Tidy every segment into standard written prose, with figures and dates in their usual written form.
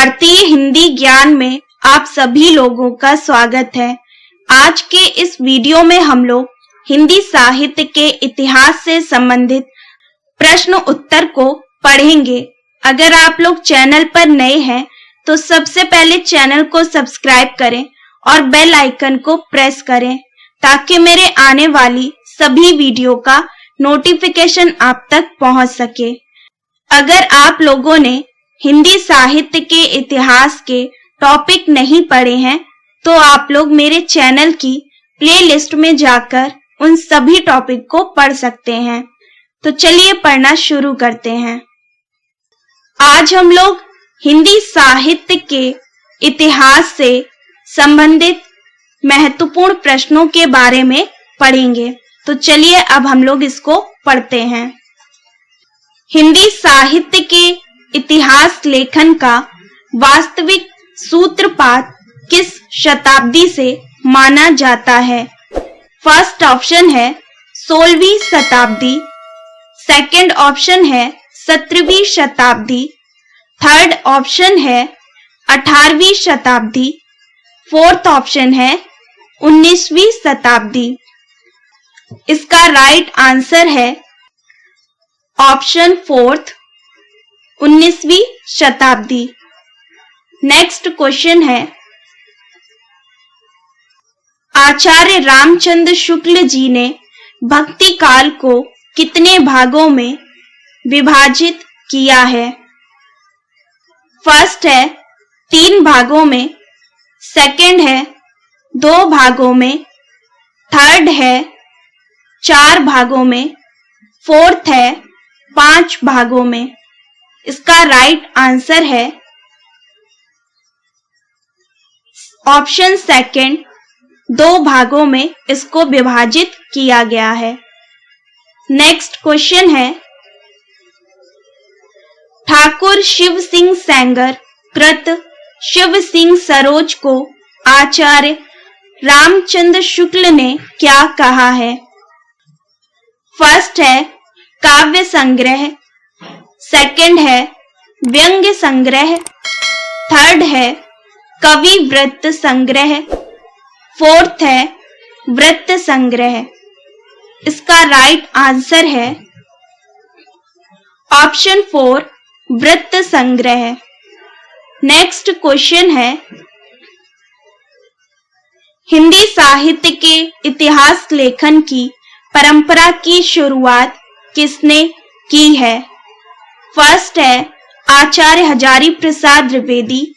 भारतीय हिंदी ज्ञान में आप सभी लोगों का स्वागत है। आज के इस वीडियो में हम लोग हिंदी साहित्य के इतिहास से संबंधित प्रश्न उत्तर को पढ़ेंगे। अगर आप लोग चैनल पर नए हैं तो सबसे पहले चैनल को सब्सक्राइब करें और बेल आइकन को प्रेस करें ताकि मेरे आने वाली सभी वीडियो का नोटिफिकेशन आप तक पहुंच सके। अगर आप लोगों ने हिंदी साहित्य के इतिहास के टॉपिक नहीं पढ़े हैं तो आप लोग मेरे चैनल की प्लेलिस्ट में जाकर उन सभी टॉपिक को पढ़ सकते हैं। तो चलिए पढ़ना शुरू करते हैं। आज हम लोग हिंदी साहित्य के इतिहास से संबंधित महत्वपूर्ण प्रश्नों के बारे में पढ़ेंगे। तो चलिए अब हम लोग इसको पढ़ते हैं। हिंदी साहित्य के इतिहास लेखन का वास्तविक सूत्रपात किस शताब्दी से माना जाता है? फर्स्ट ऑप्शन है 16वीं शताब्दी, सेकंड ऑप्शन है 17वीं शताब्दी, थर्ड ऑप्शन है 18वीं शताब्दी, फोर्थ ऑप्शन है 19वीं शताब्दी। इसका राइट आंसर है ऑप्शन फोर्थ 19वीं शताब्दी। नेक्स्ट क्वेश्चन है, आचार्य रामचंद्र शुक्ल जी ने भक्ति काल को कितने भागों में विभाजित किया है? फर्स्ट है 3 भागों में, सेकंड है 2 भागों में, थर्ड है 4 भागों में, फोर्थ है 5 भागों में। इसका राइट आंसर है ऑप्शन सेकंड, 2 भागों में इसको विभाजित किया गया है। नेक्स्ट क्वेश्चन है, ठाकुर शिव सिंह सेंगर कृत शिव सिंह सरोज को आचार्य रामचंद्र शुक्ल ने क्या कहा है? फर्स्ट है काव्य संग्रह, सेकंड है व्यंग्य संग्रह, थर्ड है कवि वृत्त संग्रह, फोर्थ है वृत्त संग्रह। इसका राइट आंसर है ऑप्शन 4 वृत्त संग्रह। नेक्स्ट क्वेश्चन है, हिंदी साहित्य के इतिहास लेखन की परंपरा की शुरुआत किसने की है? फर्स्ट है आचार्य हजारी प्रसाद द्विवेदी,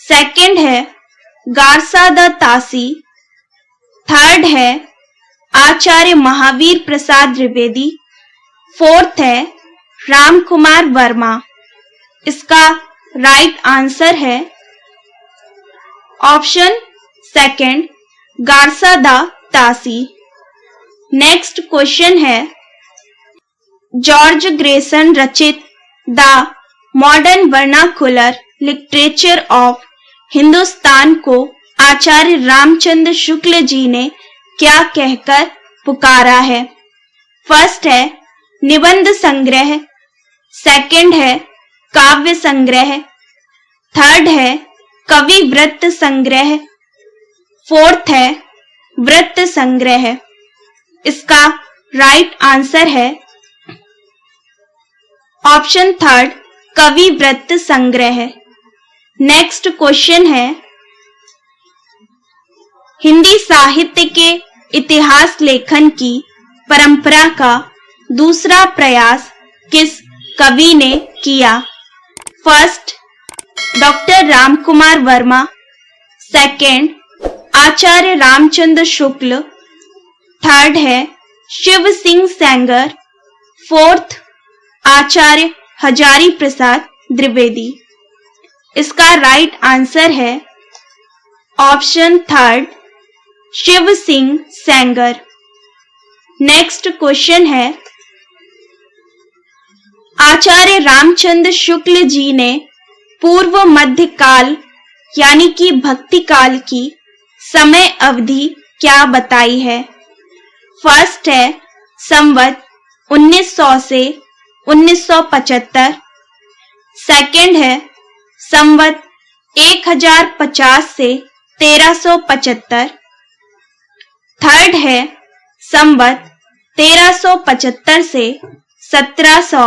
सेकंड है गारसादातासी, थर्ड है आचार्य महावीर प्रसाद द्विवेदी, फोर्थ है रामकुमार वर्मा। इसका राइट आंसर है ऑप्शन सेकंड गारसादातासी। नेक्स्ट क्वेश्चन है, जॉर्ज ग्रेसन रचित the modern vernacular literature of Hindustan को आचार्य रामचंद्र शुक्ल जी ने क्या कहकर पुकारा है? फर्स्ट है निबंध संग्रह, सेकंड है काव्य संग्रह, थर्ड है कवि वृत्त संग्रह, फोर्थ है वृत्त संग्रह। इसका राइट आंसर है ऑप्शन थर्ड कवि वृत्त संग्रह। नेक्स्ट क्वेश्चन है, हिंदी साहित्य के इतिहास लेखन की परंपरा का दूसरा प्रयास किस कवि ने किया? First doctor Ramkumar Verma, second Acharya Ramchandra Shukla, third है शिव सिंह सेंगर, फोर्थ आचार्य हजारी प्रसाद द्विवेदी। इसका राइट आंसर है option third Shiv Singh Sengar. Next question है, आचार्य रामचंद्र शुक्ल जी ने पूर्व मध्य काल यानी कि भक्ति काल की समय अवधि क्या बताई है? फर्स्ट है संवत 1900 से 1975, सेकंड है संवत 1050 से 1375। थर्ड है संवत 1375 से 1700।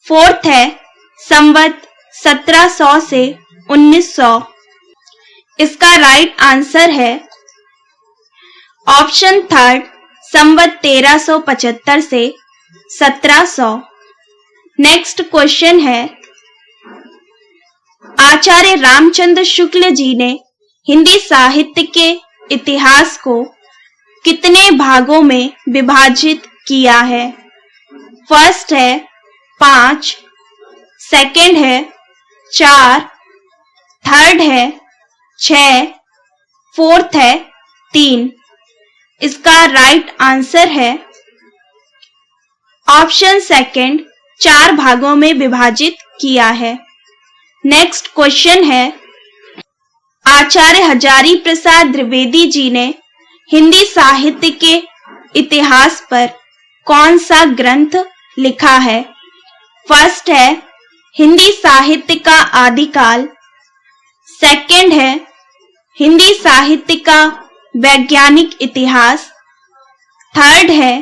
फोर्थ है संवत 1700 से 1900। इसका राइट आंसर है ऑप्शन थर्ड, संवत 1375 से 1700। नेक्स्ट क्वेश्चन है, आचार्य रामचंद्र शुक्ल जी ने हिंदी साहित्य के इतिहास को कितने भागों में विभाजित किया है? फर्स्ट है 5, सेकंड है 4, थर्ड है 6, फोर्थ है 3। इसका राइट आंसर है ऑप्शन सेकंड, 4 भागों में विभाजित किया है। नेक्स्ट क्वेश्चन है, आचार्य हजारी प्रसाद द्विवेदी जी ने हिंदी साहित्य के इतिहास पर कौन सा ग्रंथ लिखा है? फर्स्ट है हिंदी साहित्य का आदिकाल, सेकंड है हिंदी साहित्य का वैज्ञानिक इतिहास, थर्ड है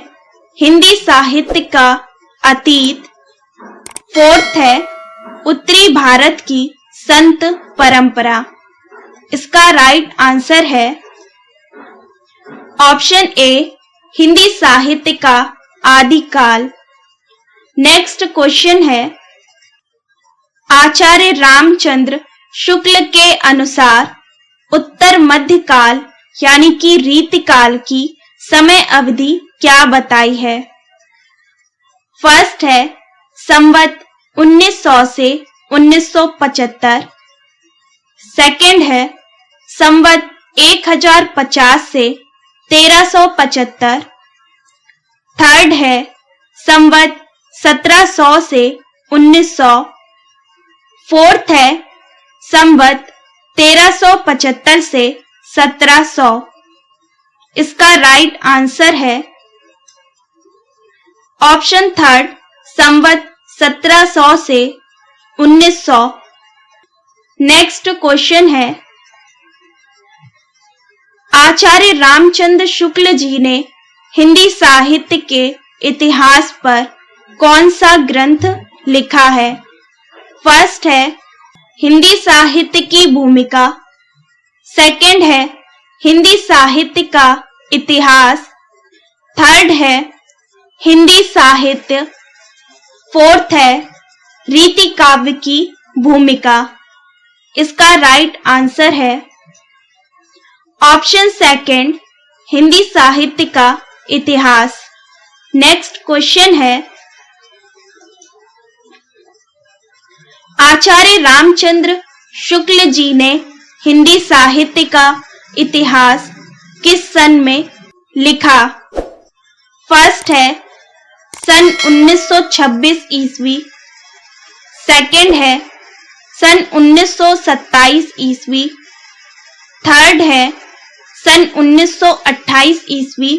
हिंदी साहित्य का अतीत, फोर्थ है उत्तरी भारत की संत परंपरा। इसका राइट आंसर है ऑप्शन ए, हिंदी साहित्य का आदिकाल। नेक्स्ट क्वेश्चन है, आचार्य रामचंद्र शुक्ल के अनुसार उत्तर मध्य काल यानी कि रीतिकाल की समय अवधि क्या बताई है? फर्स्ट है संवत 1900 से 1975, सेकंड है संवत 1050 से 1375, थर्ड है संवत 1700 से 1900, फोर्थ है संवत 1375 से 1700। इसका राइट आंसर है ऑप्शन थर्ड, संवत 1700 से 1900। नेक्स्ट क्वेश्चन है, आचार्य रामचंद्र शुक्ल जी ने हिंदी साहित्य के इतिहास पर कौन सा ग्रंथ लिखा है? फर्स्ट है हिंदी साहित्य की भूमिका, सेकंड है हिंदी साहित्य का इतिहास, थर्ड है हिंदी साहित्य, फोर्थ है रीति काव्य की भूमिका। इसका राइट आंसर है ऑप्शन सेकंड, हिंदी साहित्य का इतिहास। नेक्स्ट क्वेश्चन है, आचार्य रामचंद्र शुक्ल जी ने हिंदी साहित्य का इतिहास किस सन में लिखा? फर्स्ट है सन 1926 ईस्वी, सेकंड है सन 1927 ईस्वी, थर्ड है सन 1928 ईस्वी,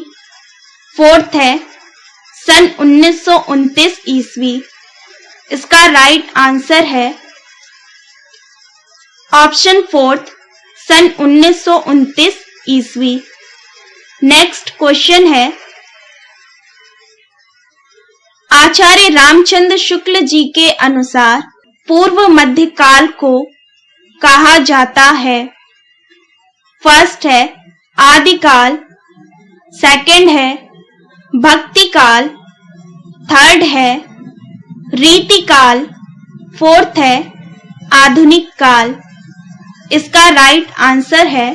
फोर्थ है सन 1929 ईस्वी। इसका राइट आंसर है ऑप्शन फोर्थ, सन 1929 ईस्वी। नेक्स्ट क्वेश्चन है, आचार्य रामचंद्र शुक्ल जी के अनुसार पूर्व मध्य काल को कहा जाता है? फर्स्ट है आदिकाल, सेकंड है भक्ति काल, थर्ड है रीति काल, फोर्थ है आधुनिक काल। इसका राइट आंसर है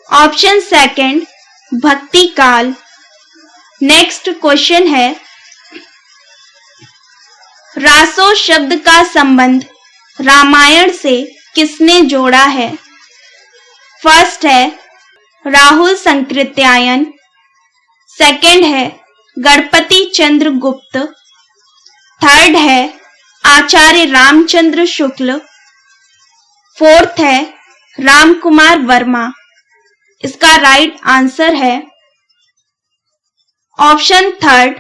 ऑप्शन सेकंड, भक्ति काल। नेक्स्ट क्वेश्चन है, रासो शब्द का संबंध रामायण से किसने जोड़ा है? फर्स्ट है राहुल संकृत्यायन, सेकंड है गणपति चंद्र गुप्त, थर्ड है आचार्य रामचंद्र शुक्ल, फोर्थ है रामकुमार वर्मा। इसका राइट आंसर है ऑप्शन थर्ड,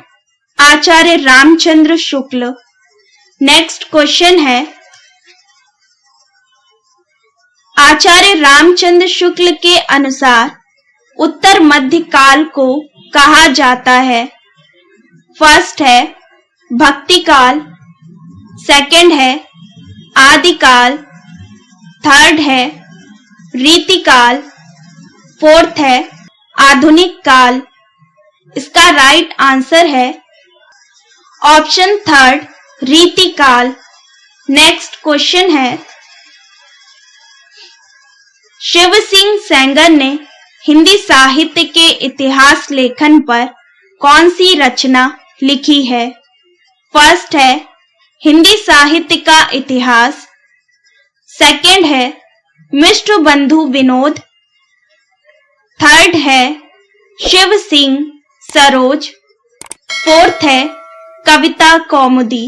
आचार्य रामचंद्र शुक्ल। नेक्स्ट क्वेश्चन है, आचार्य रामचंद्र शुक्ल के अनुसार उत्तर मध्य काल को कहा जाता है? फर्स्ट है भक्ति काल, सेकंड है आदिकाल, थर्ड है रीति काल, फोर्थ है आधुनिक काल। इसका राइट आंसर है ऑप्शन थर्ड, रीति काल। नेक्स्ट क्वेश्चन है, शिव सिंह सेंगर ने हिंदी साहित्य के इतिहास लेखन पर कौन सी रचना लिखी है? फर्स्ट है हिंदी साहित्य का इतिहास, सेकंड है मिश्र बंधु विनोद, थर्ड है शिव सिंह सरोज, फोर्थ है कविता कौमुदी।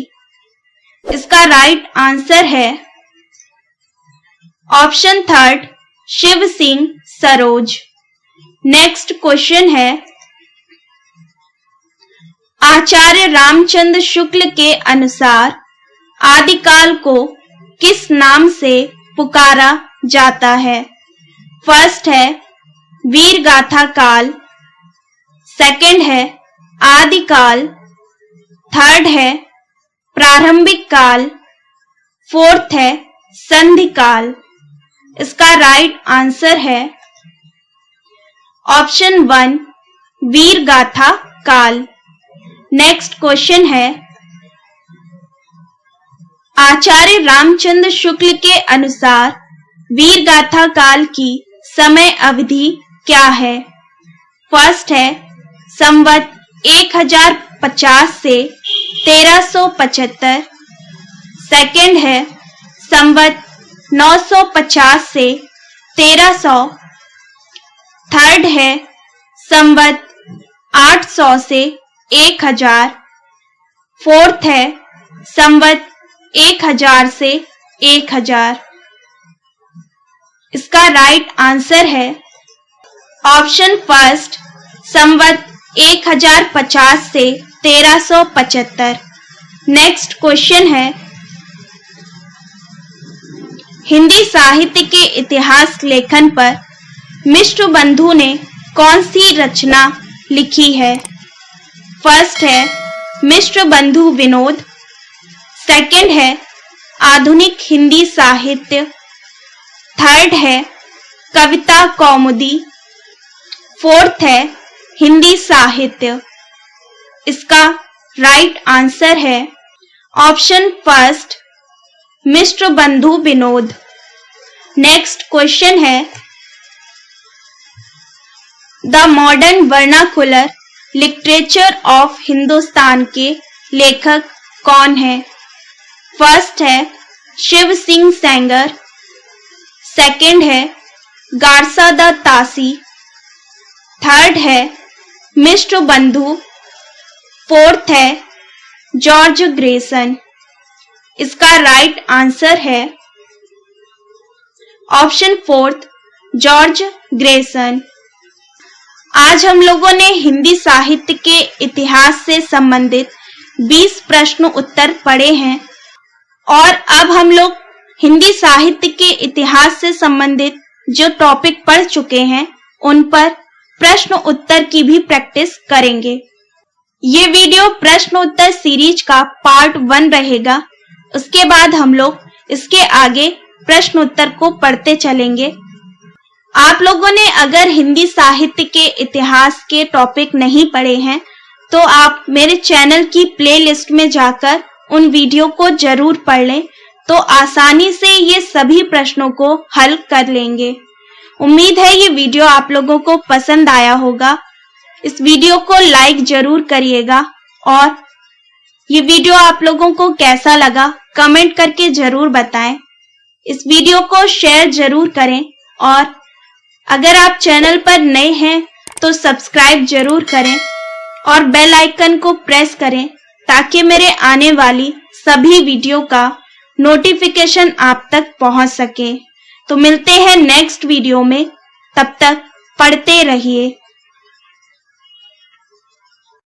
इसका राइट आंसर है option third, Shiv Singh Saroj. Next question है, आचार्य रामचंद्र शुक्ल के अनुसार आदिकाल को किस नाम से पुकारा जाता है? फर्स्ट है वीर गाथा काल, सेकंड है आदिकाल, थर्ड है प्रारंभिक काल, फोर्थ है संधि काल। इसका राइट आंसर है ऑप्शन वन, वीर गाथा काल। नेक्स्ट क्वेश्चन है, आचार्य रामचंद्र शुक्ल के अनुसार वीर गाथा काल की समय अवधि क्या है? फर्स्ट है संवत 1050 से 1375, सेकंड है संवत 950 से 1300, थर्ड है संवत 800 से 1000, फोर्थ है संवत 1000 से 1000। इसका राइट आंसर है ऑप्शन फर्स्ट, संवत 1050 से 1375। नेक्स्ट क्वेश्चन है, हिंदी साहित्य के इतिहास लेखन पर मिश्र बंधु ने कौन सी रचना लिखी है? फर्स्ट है मिश्र बंधु विनोद, सेकंड है आधुनिक हिंदी साहित्य, थर्ड है कविता कौमुदी, फोर्थ है हिंदी साहित्य। इसका राइट आंसर है ऑप्शन फर्स्ट, मिश्र बंधु विनोद। नेक्स्ट क्वेश्चन है, the modern vernacular literature of Hindustan के लेखक कौन है? फर्स्ट है शिव सिंह सेंगर, सेकंड है गारसा द तासी, थर्ड है मिश्र बंधु, फोर्थ है जॉर्ज ग्रेसन। इसका राइट आंसर है ऑप्शन फोर्थ, जॉर्ज ग्रेसन। आज हम लोगों ने हिंदी साहित्य के इतिहास से संबंधित 20 प्रश्न उत्तर पढ़े हैं और अब हम लोग हिंदी साहित्य के इतिहास से संबंधित जो टॉपिक पढ़ चुके हैं उन पर प्रश्न उत्तर की भी प्रैक्टिस करेंगे। ये वीडियो प्रश्न उत्तर सीरीज का पार्ट 1 रहेगा। उसके बाद हम लोग इसके आगे प्रश्न उत्तर को पढ़ते चलेंगे। आप लोगों ने अगर हिंदी साहित्य के इतिहास के टॉपिक नहीं पढ़े हैं तो आप मेरे चैनल की प्लेलिस्ट में जाकर उन वीडियो को जरूर पढ़ लें, तो आसानी से ये सभी प्रश्नों को हल कर लेंगे। उम्मीद है ये वीडियो आप लोगों को पसंद आया होगा। इस वीडियो को लाइक जरूर करिएगा और ये वीडियो आप लोगों को कैसा लगा कमेंट करके जरूर बताएं। इस वीडियो को शेयर जरूर करें और अगर आप चैनल पर नए हैं तो सब्सक्राइब जरूर करें और बेल आइकन को प्रेस करें ताकि मेरे आने वाली सभी वीडियो का नोटिफिकेशन आप तक पहुंच सके। तो मिलते हैं नेक्स्ट वीडियो में, तब तक पढ़ते रहिए।